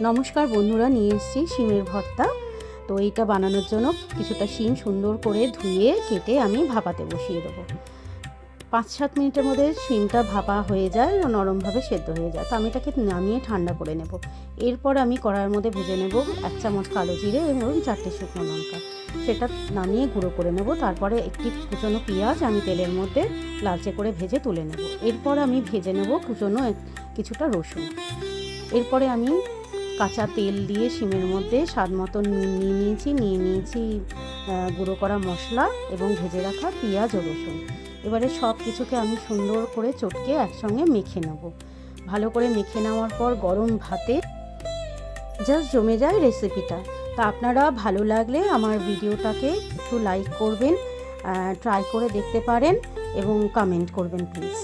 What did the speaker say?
নমস্কার বন্ধুরা, নিয়ে এসেছি শিমের ভর্তা। তো এইটা বানানোর জন্য কিছুটা শিম সুন্দর করে ধুয়ে কেটে আমি ভাপাতে বসিয়ে দেবো। 5-7 মিনিটের মধ্যে শিমটা ভাপা হয়ে যায়, নরমভাবে সেদ্ধ হয়ে যায়। তো আমি এটাকে নামিয়ে ঠান্ডা করে নেব। এরপর আমি কড়াইয়ের মধ্যে ভেজে নেব 1 চামচ কালো জিরে এবং 4টে শুকনো লঙ্কা। সেটা নামিয়ে গুঁড়ো করে নেব। তারপরে একটি কুচনো পেঁয়াজ আমি তেলের মধ্যে লালচে করে ভেজে তুলে নেব। এরপর আমি ভেজে নেব কুচনো কিছুটা রসুন। এরপরে আমি কাঁচা তেল দিয়ে শিমের মধ্যে স্বাদ মতো নুন নিয়ে নিয়েছি গুঁড়ো করা মশলা এবং ভেজে রাখা পেঁয়াজ ও রসুন। এবারে সব কিছুকে আমি সুন্দর করে চটকে একসঙ্গে মেখে নেব। ভালো করে মেখে নেওয়ার পর গরম ভাতে জাস্ট জমে যায় রেসিপিটা। তা আপনারা ভালো লাগলে আমার ভিডিওটাকে একটু লাইক করবেন, ট্রাই করে দেখতে পারেন এবং কমেন্ট করবেন প্লিজ।